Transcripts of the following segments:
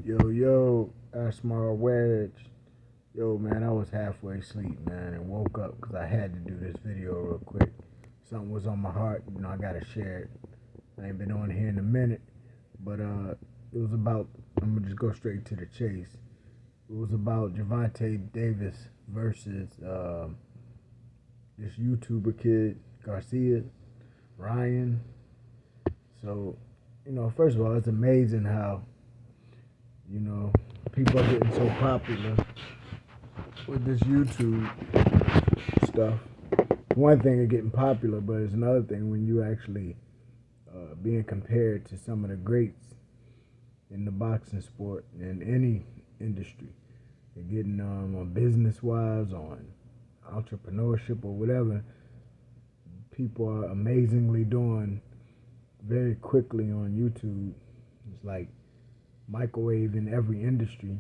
Yo, that's my wedge. Yo, man, I was halfway asleep, man, and woke up because I had to do this video real quick. Something was on my heart, I gotta share it. I ain't been on here in a minute, but it was about, I'm gonna just go straight to the chase. It was about Javante Davis versus this YouTuber kid, Garcia, Ryan. So, first of all, it's amazing how, people are getting so popular with this YouTube stuff. One thing is getting popular, but it's another thing when you actually being compared to some of the greats in the boxing sport and any industry. They're getting on business-wise, on entrepreneurship or whatever. People are amazingly doing very quickly on YouTube. It's like microwave in every industry,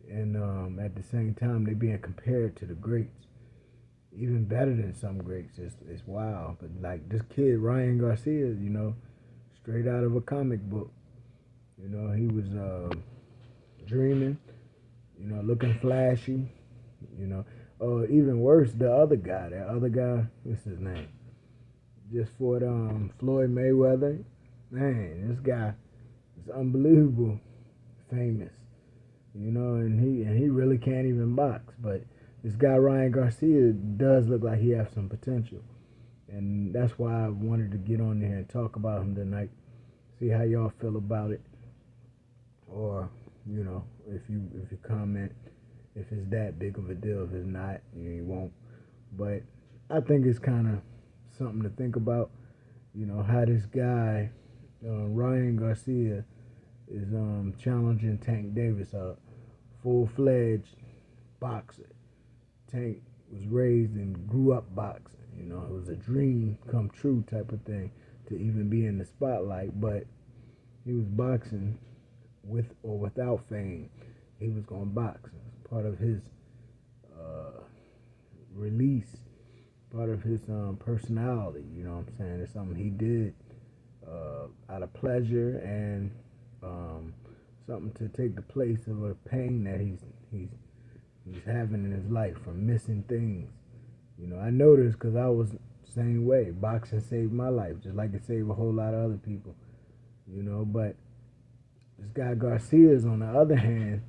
and at the same time they're being compared to the greats, even better than some greats. It's wild. But like this kid Ryan Garcia, straight out of a comic book. He was dreaming, looking flashy, even worse, that other guy, what's his name, just fought Floyd Mayweather. Man, this guy is unbelievable famous, and he really can't even box. But this guy Ryan Garcia does look like he has some potential, and that's why I wanted to get on there and talk about him tonight. See how y'all feel about it, or if you comment if it's that big of a deal. If it's not, you won't. But I think it's kind of something to think about. How this guy Ryan Garcia is challenging Tank Davis, a full-fledged boxer. Tank was raised and grew up boxing. It was a dream come true type of thing to even be in the spotlight, but he was boxing with or without fame. He was going to box. It's part of his release, part of his personality. You know what I'm saying? It's something he did out of pleasure and something to take the place of a pain that he's having in his life from missing things. I noticed because I was the same way. Boxing saved my life, just like it saved a whole lot of other people. But this guy Garcia's, on the other hand,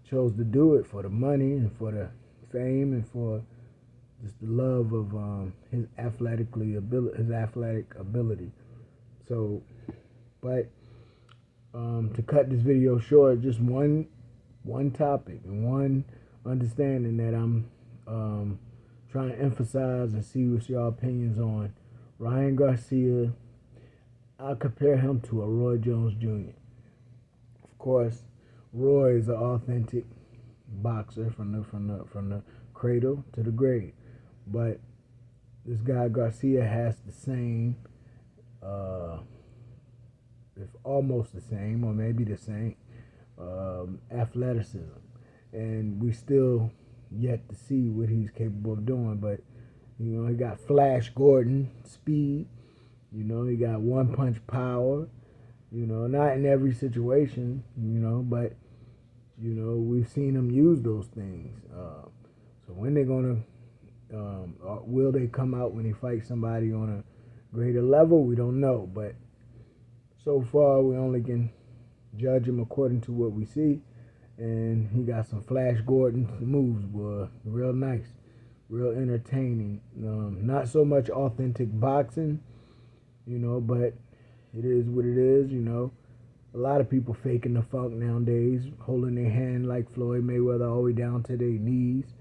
chose to do it for the money and for the fame and for just the love of his athletic ability. So, but to cut this video short, just one topic and one understanding that I'm trying to emphasize and see what's your opinions on. Ryan Garcia, I compare him to a Roy Jones Jr. Of course, Roy is an authentic boxer from the cradle to the grave, but this guy Garcia has the same, if almost the same, or maybe the same, athleticism, and we still yet to see what he's capable of doing. But he got Flash Gordon speed. He got one punch power. Not in every situation. But we've seen him use those things. So when they're gonna, will they come out when he fights somebody on a greater level? We don't know. But so far, we only can judge him according to what we see. And he got some Flash Gordon moves, boy. Real nice, real entertaining. Not so much authentic boxing, but it is what it is. A lot of people faking the funk nowadays, holding their hand like Floyd Mayweather all the way down to their knees,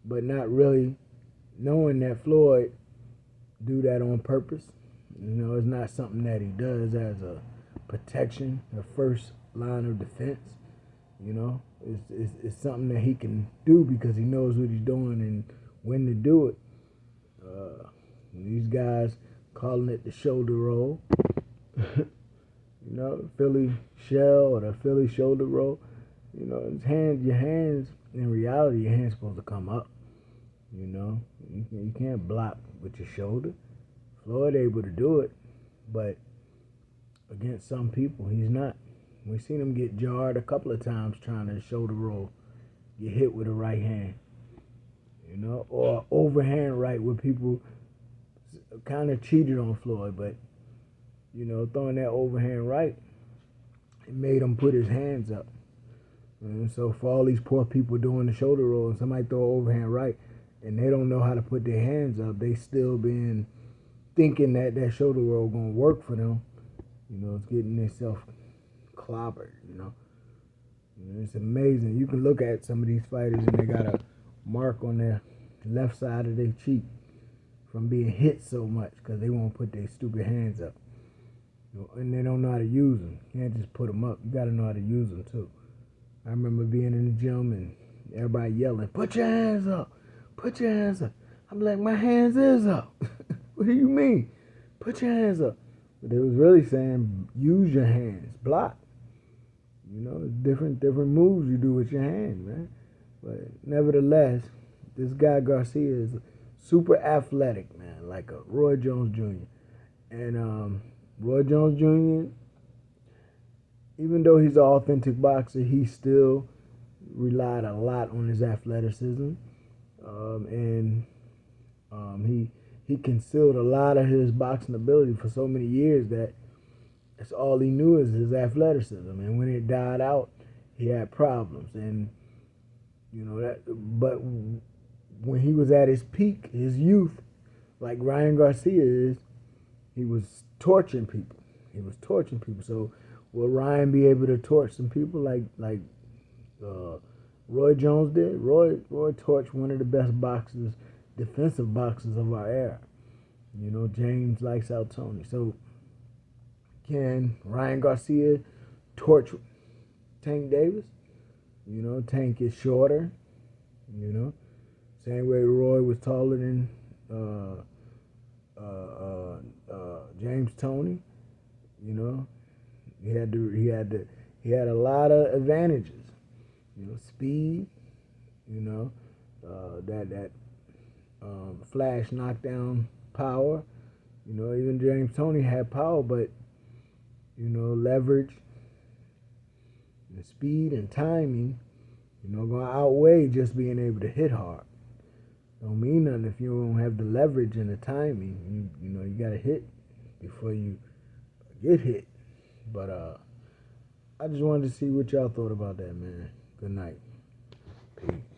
but not really knowing that Floyd do that on purpose. It's not something that he does as a protection, the first line of defense. It's something that he can do because he knows what he's doing and when to do it. These guys calling it the shoulder roll, Philly shell or the Philly shoulder roll. Your hands, in reality, your hands supposed to come up. You can't block with your shoulder. Floyd able to do it, but against some people, he's not. We seen him get jarred a couple of times trying to shoulder roll, get hit with a right hand, or overhand right where people kind of cheated on Floyd, but throwing that overhand right, it made him put his hands up. And so for all these poor people doing the shoulder roll and somebody throw an overhand right and they don't know how to put their hands up, they still been thinking that shoulder roll gonna work for them. It's getting themselves clobbered, It's amazing. You can look at some of these fighters and they got a mark on their left side of their cheek from being hit so much because they won't put their stupid hands up. And they don't know how to use them. You can't just put them up. You got to know how to use them too. I remember being in the gym and everybody yelling, "Put your hands up! Put your hands up!" I'm like, my hands is up. What do you mean? Put your hands up. But they was really saying, use your hands, block. Different moves you do with your hands, man. But nevertheless, this guy Garcia is super athletic, man, like a Roy Jones Jr. And Roy Jones Jr., even though he's an authentic boxer, he still relied a lot on his athleticism, and he concealed a lot of his boxing ability for so many years that that's all he knew is his athleticism. And when it died out, he had problems. And but when he was at his peak, his youth, like Ryan Garcia is, he was torching people. So will Ryan be able to torch some people like Roy Jones did? Roy torched one of the best boxers, defensive boxers of our era. James likes out Tony. So can Ryan Garcia torch Tank Davis? Tank is shorter. Same way Roy was taller than James Toney. He had a lot of advantages. Speed. That flash knockdown power. Even James Toney had power, but leverage, and speed and timing, gonna outweigh just being able to hit hard. Don't mean nothing if you don't have the leverage and the timing. You gotta hit before you get hit. But I just wanted to see what y'all thought about that, man. Good night. Peace.